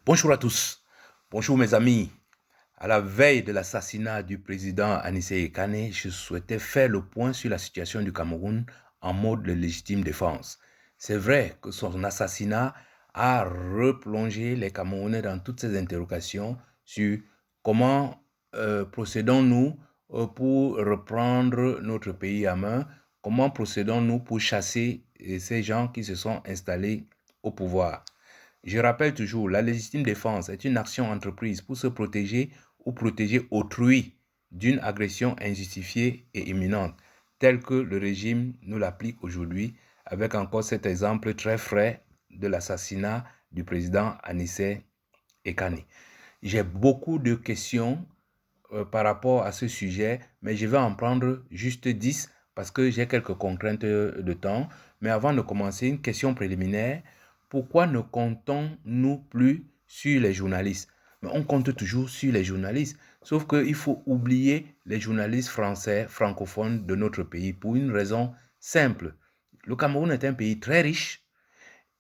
Bonjour à tous, bonjour mes amis. À la veille de l'assassinat du président Anissé Kane, je souhaitais faire le point sur la situation du Cameroun en mode de légitime défense. C'est vrai que son assassinat a replongé les Camerounais dans toutes ces interrogations sur comment procédons-nous pour reprendre notre pays à main, comment procédons-nous pour chasser ces gens qui se sont installés au pouvoir. Je rappelle toujours, la légitime défense est une action entreprise pour se protéger ou protéger autrui d'une agression injustifiée et imminente, telle que le régime nous l'applique aujourd'hui, avec encore cet exemple très frais de l'assassinat du président Anissé Ekane. J'ai beaucoup de questions par rapport à ce sujet, mais je vais en prendre juste 10 parce que j'ai quelques contraintes de temps. Mais avant de commencer, une question préliminaire. Pourquoi ne comptons-nous plus sur les journalistes? Mais on compte toujours sur les journalistes, sauf qu'il faut oublier les journalistes français, francophones de notre pays pour une raison simple. Le Cameroun est un pays très riche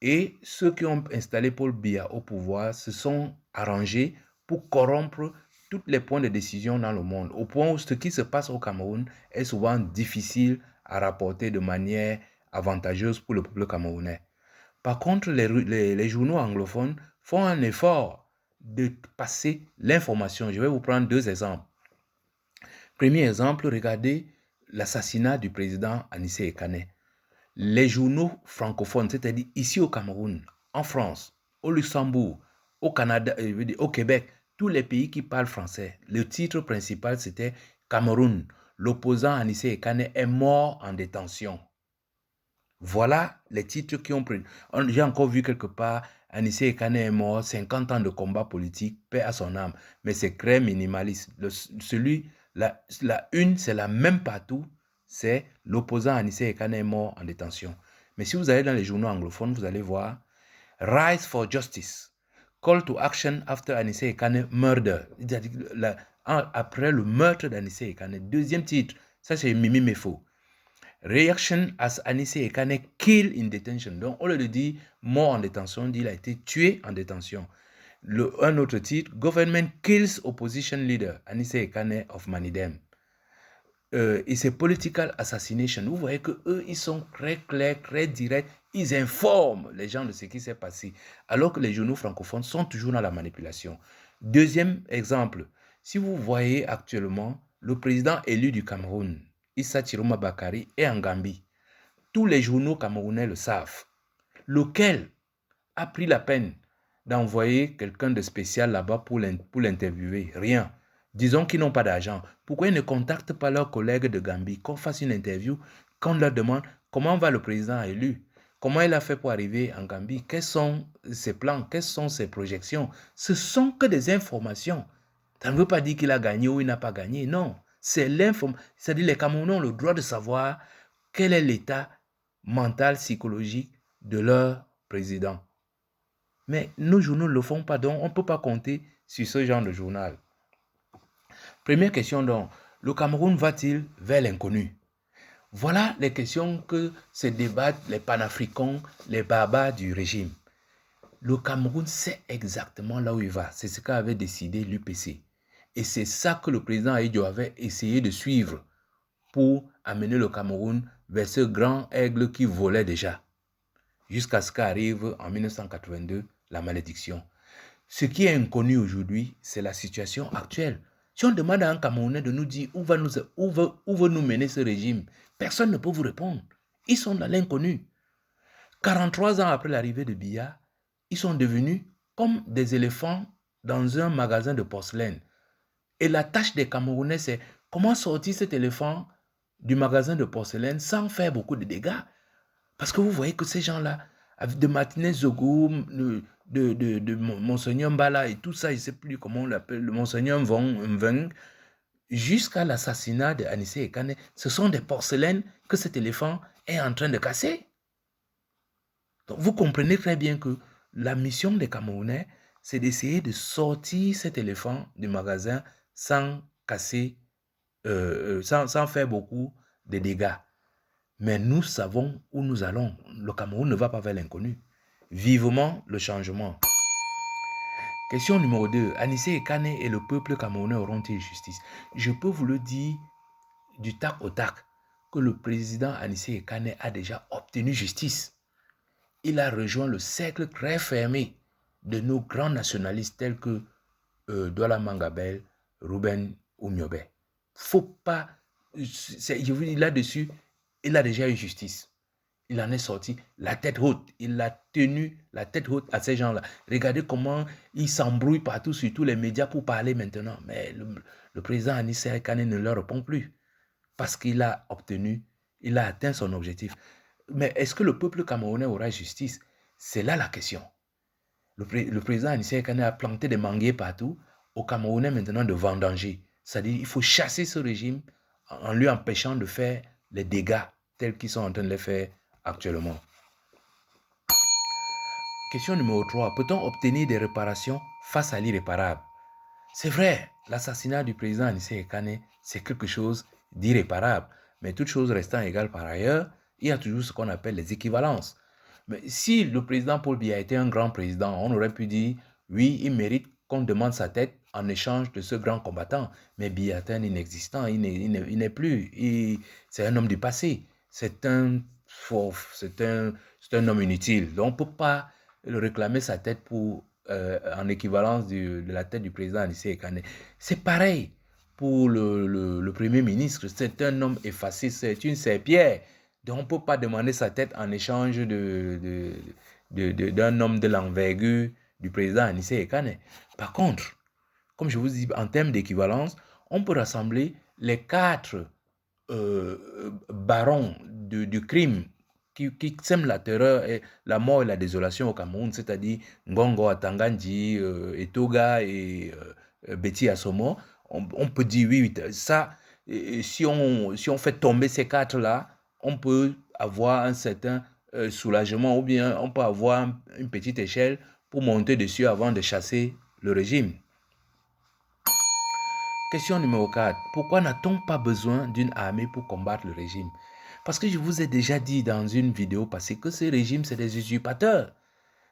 et ceux qui ont installé Paul Biya au pouvoir se sont arrangés pour corrompre tous les points de décision dans le monde, au point où ce qui se passe au Cameroun est souvent difficile à rapporter de manière avantageuse pour le peuple camerounais. Par contre, les journaux anglophones font un effort de passer l'information. Je vais vous prendre deux exemples. Premier exemple, regardez l'assassinat du président Anissé Ekane. Les journaux francophones, c'est-à-dire ici au Cameroun, en France, au Luxembourg, au Canada, au Québec, tous les pays qui parlent français, le titre principal c'était Cameroun. L'opposant Anissé Ekane est mort en détention. Voilà les titres qui ont pris. J'ai encore vu quelque part, Anissé Ekane est mort, 50 ans de combat politique, paix à son âme. Mais c'est très minimaliste. La une, c'est la même partout, c'est l'opposant Anissé Ekane est mort en détention. Mais si vous allez dans les journaux anglophones, vous allez voir Rise for Justice, Call to Action after Anissé Ekane Murder. Après le meurtre d'Anissé Ekane. Deuxième titre, ça c'est Mimi Mefo. Reaction as Anissé Ekane kill in detention. Donc, au lieu de dire mort en détention, on dit il a été tué en détention. Un autre titre, Government kills opposition leader Anissé Ekane of Manidem. Et c'est political assassination. Vous voyez que eux, ils sont très clairs, très directs. Ils informent les gens de ce qui s'est passé. Alors que les journaux francophones sont toujours dans la manipulation. Deuxième exemple, si vous voyez actuellement le président élu du Cameroun, Issa Chiroma Bakari, est en Gambie. Tous les journaux camerounais le savent. Lequel a pris la peine d'envoyer quelqu'un de spécial là-bas pour l'interviewer? Rien. Disons qu'ils n'ont pas d'argent. Pourquoi ils ne contactent pas leurs collègues de Gambie, qu'on fasse une interview, qu'on leur demande comment va le président élu? Comment il a fait pour arriver en Gambie? Quels sont ses plans? Quelles sont ses projections? Ce sont que des informations. Ça ne veut pas dire qu'il a gagné ou il n'a pas gagné. Non. C'est l'information. C'est-à-dire les Camerounais ont le droit de savoir quel est l'état mental, psychologique de leur président. Mais nos journaux ne le font pas, donc on ne peut pas compter sur ce genre de journal. Première question donc, le Cameroun va-t-il vers l'inconnu? Voilà les questions que se débattent les panafricains, les barbares du régime. Le Cameroun sait exactement là où il va. C'est ce qu'avait décidé l'UPC. Et c'est ça que le président Aïdjo avait essayé de suivre pour amener le Cameroun vers ce grand aigle qui volait déjà. Jusqu'à ce qu'arrive en 1982 la malédiction. Ce qui est inconnu aujourd'hui, c'est la situation actuelle. Si on demande à un Camerounais de nous dire où veut nous mener ce régime, personne ne peut vous répondre. Ils sont dans l'inconnu. 43 ans après l'arrivée de Biya, ils sont devenus comme des éléphants dans un magasin de porcelaine. Et la tâche des Camerounais, c'est comment sortir cet éléphant du magasin de porcelaine sans faire beaucoup de dégâts. Parce que vous voyez que ces gens-là, de Martinez Zogo, de Monseigneur Mbala et tout ça, je ne sais plus comment on l'appelle, le Monseigneur Mveng, jusqu'à l'assassinat de Anissé Ekane, ce sont des porcelaines que cet éléphant est en train de casser. Donc vous comprenez très bien que la mission des Camerounais, c'est d'essayer de sortir cet éléphant du magasin sans casser, sans faire beaucoup de dégâts. Mais nous savons où nous allons. Le Cameroun ne va pas vers l'inconnu. Vivement le changement. Question numéro 2. Anissé Kane et le peuple camerounais auront-ils justice? Je peux vous le dire du tac au tac que le président Anissé Kane a déjà obtenu justice. Il a rejoint le cercle très fermé de nos grands nationalistes tels que Douala Mangabel, Ruben Oumiobe. Faut pas... Je vous dis là-dessus, il a déjà eu justice. Il en est sorti la tête haute. Il a tenu la tête haute à ces gens-là. Regardez comment ils s'embrouillent partout sur tous les médias pour parler maintenant. Mais le président Anissé Kane ne leur répond plus parce qu'il a obtenu, il a atteint son objectif. Mais est-ce que le peuple camerounais aura justice? C'est là la question. Le président Anissé Kane a planté des manguiers partout. Au Camerounais maintenant de vendanger. C'est-à-dire qu'il faut chasser ce régime en lui empêchant de faire les dégâts tels qu'ils sont en train de les faire actuellement. Question numéro 3. Peut-on obtenir des réparations face à l'irréparable? C'est vrai, l'assassinat du président Anissé Kane, c'est quelque chose d'irréparable. Mais toute chose restant égale par ailleurs, il y a toujours ce qu'on appelle les équivalences. Mais si le président Paul Biya était un grand président, on aurait pu dire, oui, il mérite qu'on demande sa tête en échange de ce grand combattant. Mais Biya est un inexistant, il n'est plus. C'est un homme du passé. C'est un homme inutile. Donc on ne peut pas le réclamer sa tête en équivalence de la tête du président Anissé Kane. C'est pareil pour le Premier ministre. C'est un homme effacé, c'est une serpillière. Donc on ne peut pas demander sa tête en échange d'un homme de l'envergure du président Anissé Kane. Par contre, comme je vous dis, en termes d'équivalence, on peut rassembler les 4 barons du crime qui sèment la terreur, et la mort et la désolation au Cameroun, c'est-à-dire Ngongo, Atangandji, Etoga et Betty Assomo. On peut dire oui, ça, si on fait tomber ces 4-là, on peut avoir un certain soulagement, ou bien on peut avoir une petite échelle pour monter dessus avant de chasser le régime. Question numéro 4. Pourquoi n'a-t-on pas besoin d'une armée pour combattre le régime? Parce que je vous ai déjà dit dans une vidéo passée que ce régime, c'est des usurpateurs.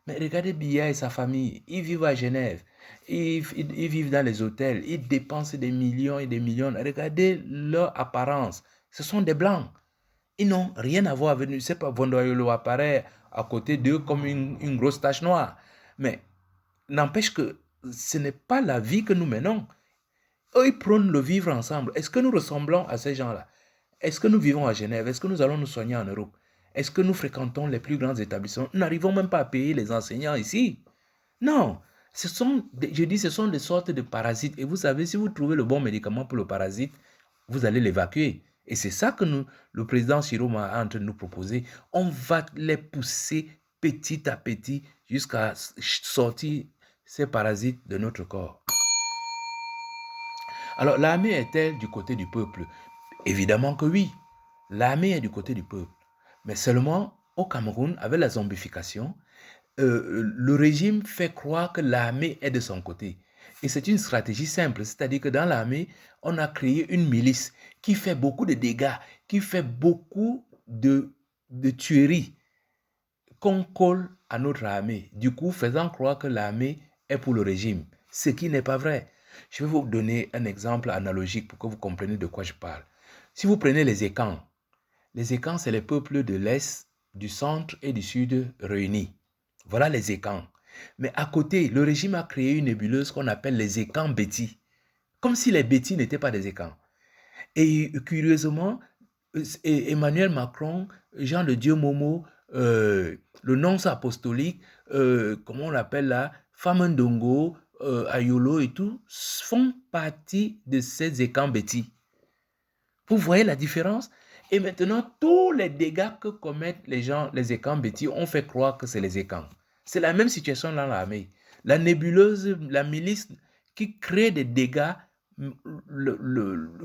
Mais regardez Biya et sa famille, ils vivent à Genève, ils vivent dans les hôtels, ils dépensent des millions et des millions. Regardez leur apparence, ce sont des blancs. Ils n'ont rien à voir avec nous. C'est pas Vondoyolo apparaît à côté d'eux comme une grosse tache noire. Mais n'empêche que ce n'est pas la vie que nous menons. Eux, ils prônent le vivre ensemble. Est-ce que nous ressemblons à ces gens-là? Est-ce que nous vivons à Genève? Est-ce que nous allons nous soigner en Europe? Est-ce que nous fréquentons les plus grands établissements? Nous n'arrivons même pas à payer les enseignants ici. Non. Ce sont des sortes de parasites. Et vous savez, si vous trouvez le bon médicament pour le parasite, vous allez l'évacuer. Et c'est ça que le président Chiroma est en train de nous proposer. On va les pousser petit à petit jusqu'à sortir ces parasites de notre corps. Alors, l'armée est-elle du côté du peuple? Évidemment que oui. L'armée est du côté du peuple. Mais seulement au Cameroun, avec la zombification, le régime fait croire que l'armée est de son côté. Et c'est une stratégie simple, c'est-à-dire que dans l'armée, on a créé une milice qui fait beaucoup de dégâts, qui fait beaucoup de tueries qu'on colle à notre armée. Du coup, faisant croire que l'armée est pour le régime, ce qui n'est pas vrai. Je vais vous donner un exemple analogique pour que vous compreniez de quoi je parle. Si vous prenez les Ekans, c'est les peuples de l'Est, du centre et du sud réunis. Voilà les Ekans. Mais à côté, le régime a créé une nébuleuse qu'on appelle les Ekans Béti. Comme si les Béti n'étaient pas des Ekans. Et curieusement, Emmanuel Macron, Jean de Dieu Momo, le nonce apostolique, comment on l'appelle là, Famandongo, Ayolo et tout, font partie de ces Ekans Béti. Vous voyez la différence? Et maintenant, tous les dégâts que commettent les gens, les Ekans Béti, on fait croire que c'est les Ekans. C'est la même situation dans l'armée. La nébuleuse, la milice qui crée des dégâts,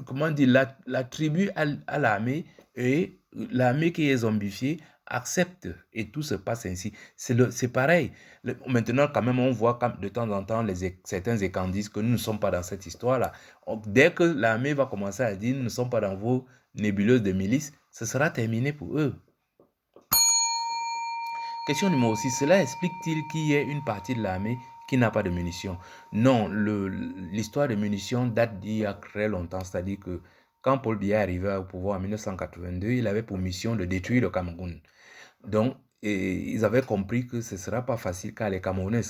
comment dire, l'attribue à l'armée, et l'armée qui est zombifiée accepte, et tout se passe ainsi. C'est pareil. Maintenant, quand même, on voit de temps en temps certains Ekans disent que nous ne sommes pas dans cette histoire-là. Dès que l'armée va commencer à dire nous ne sommes pas dans vos nébuleuses de milices, ce sera terminé pour eux. Question numéro 6. Cela explique-t-il qu'il y ait une partie de l'armée qui n'a pas de munitions. Non, l'histoire des munitions date d'il y a très longtemps. C'est-à-dire que quand Paul Biya est arrivé au pouvoir en 1982, il avait pour mission de détruire le Cameroun. Donc, ils avaient compris que ce ne sera pas facile car les Camerounais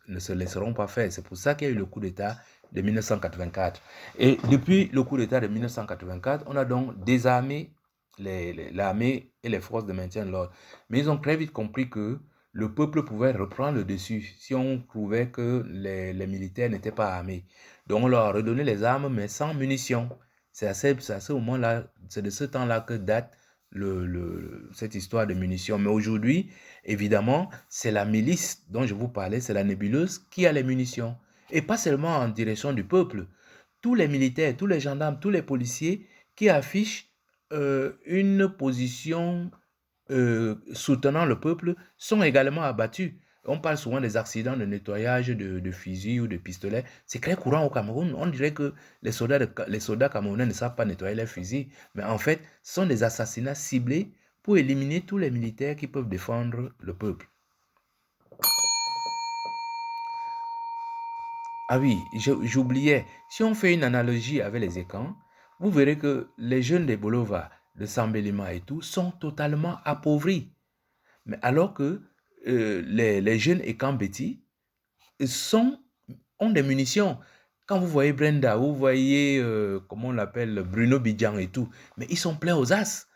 ne se laisseront pas faire. C'est pour ça qu'il y a eu le coup d'État de 1984. Et depuis le coup d'État de 1984, on a donc désarmé l'armée et les forces de maintien de l'ordre. Mais ils ont très vite compris que le peuple pouvait reprendre le dessus si on trouvait que les militaires n'étaient pas armés. Donc on leur a redonné les armes, mais sans munitions. C'est à ce moment-là, c'est de ce temps-là que date cette histoire de munitions. Mais aujourd'hui, évidemment, c'est la milice dont je vous parlais, c'est la nébuleuse qui a les munitions. Et pas seulement en direction du peuple. Tous les militaires, tous les gendarmes, tous les policiers qui affichent une position soutenant le peuple sont également abattus. On parle souvent des accidents de nettoyage de fusils ou de pistolets. C'est très courant au Cameroun. On dirait que les soldats camerounais ne savent pas nettoyer leurs fusils. Mais en fait, ce sont des assassinats ciblés pour éliminer tous les militaires qui peuvent défendre le peuple. Ah oui, j'oubliais. Si on fait une analogie avec les écans, vous verrez que les jeunes des Bolova, de Sambelima et tout, sont totalement appauvris. Mais alors que les jeunes écans Betty ont des munitions. Quand vous voyez Brenda, vous voyez, comment on l'appelle, Bruno Bidjan et tout, mais ils sont pleins aux as.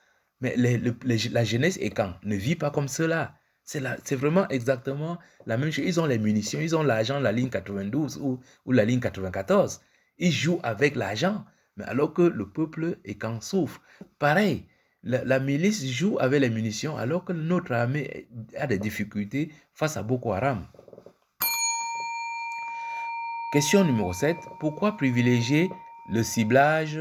Mais la jeunesse écan ne vit pas comme cela. C'est vraiment exactement la même chose. Ils ont les munitions, ils ont l'argent, la ligne 92 ou la ligne 94. Ils jouent avec l'argent, mais alors que le peuple écan souffre. Pareil, la milice joue avec les munitions alors que notre armée a des difficultés face à Boko Haram. Question numéro 7. Pourquoi privilégier le ciblage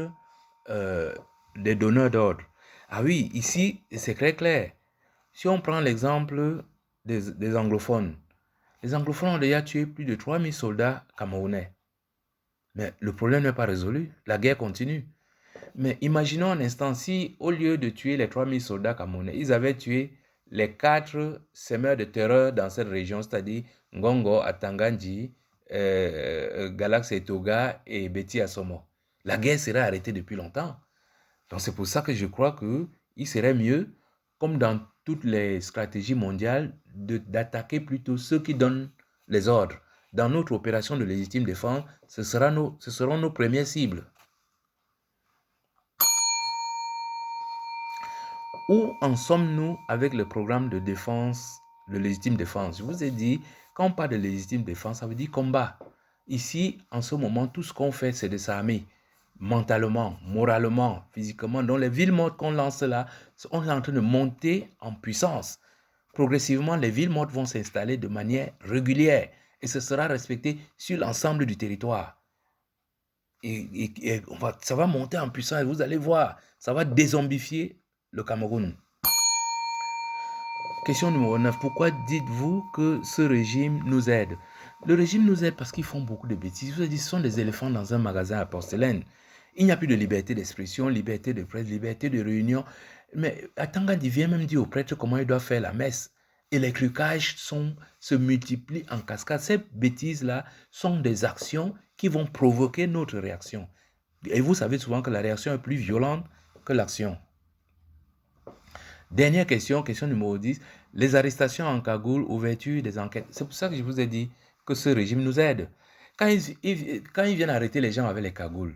des donneurs d'ordre? Ah oui, ici, c'est très clair. Si on prend l'exemple des anglophones, les anglophones ont déjà tué plus de 3000 soldats camerounais. Mais le problème n'est pas résolu. La guerre continue. Mais imaginons un instant, si au lieu de tuer les 3000 soldats camerounais, ils avaient tué les 4 semeurs de terreur dans cette région, c'est-à-dire Ngongo, Atangandji, Galax et Toga et Betty Assomo. La guerre serait arrêtée depuis longtemps. Donc c'est pour ça que je crois qu'il serait mieux, comme dans toutes les stratégies mondiales, d'attaquer plutôt ceux qui donnent les ordres. Dans notre opération de légitime défense, ce seront nos premières cibles. Où en sommes-nous avec le programme de défense, de légitime défense? Je vous ai dit, quand on parle de légitime défense, ça veut dire combat. Ici, en ce moment, tout ce qu'on fait, c'est de s'armer mentalement, moralement, physiquement. Dans les villes mortes qu'on lance là, on est en train de monter en puissance. Progressivement, les villes mortes vont s'installer de manière régulière et ce sera respecté sur l'ensemble du territoire. Et ça va monter en puissance et vous allez voir, ça va dézombifier le Cameroun. Question numéro 9. Pourquoi dites-vous que ce régime nous aide? Le régime nous aide parce qu'ils font beaucoup de bêtises. Je vous ai dit, ce sont des éléphants dans un magasin à porcelaine. Il n'y a plus de liberté d'expression, liberté de presse, liberté de réunion. Mais Atangandi vient même dire aux prêtres comment ils doivent faire la messe. Et les trucages se multiplient en cascade. Ces bêtises-là sont des actions qui vont provoquer notre réaction. Et vous savez souvent que la réaction est plus violente que l'action. Dernière question, question numéro 10. Les arrestations en cagoule, ouverture des enquêtes. C'est pour ça que je vous ai dit que ce régime nous aide. Quand ils viennent arrêter les gens avec les cagoules,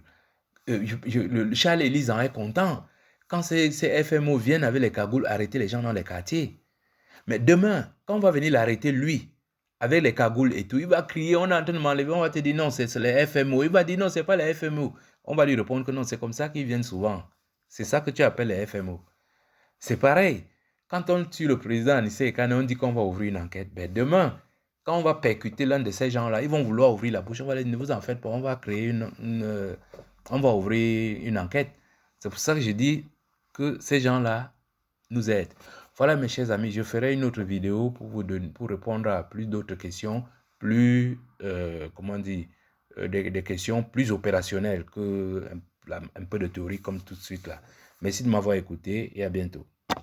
Charles Élise en est content. Quand ces FMO viennent avec les cagoules arrêter les gens dans les quartiers. Mais demain, quand on va venir l'arrêter, lui, avec les cagoules et tout, il va crier, on est en train de m'enlever, on va te dire non, c'est les FMO. Il va dire non, c'est pas les FMO. On va lui répondre que non, c'est comme ça qu'ils viennent souvent. C'est ça que tu appelles les FMO. C'est pareil. Quand on tue le président Anissé Ekane, on dit qu'on va ouvrir une enquête. Ben demain, quand on va percuter l'un de ces gens-là, ils vont vouloir ouvrir la bouche. On va dire, ne vous en faites pas, on va créer on va ouvrir une enquête. C'est pour ça que je dis que ces gens-là nous aident. Voilà mes chers amis, je ferai une autre vidéo pour répondre à plus d'autres questions, plus, des questions plus opérationnelles que un peu de théorie comme tout de suite là. Merci de m'avoir écouté et à bientôt.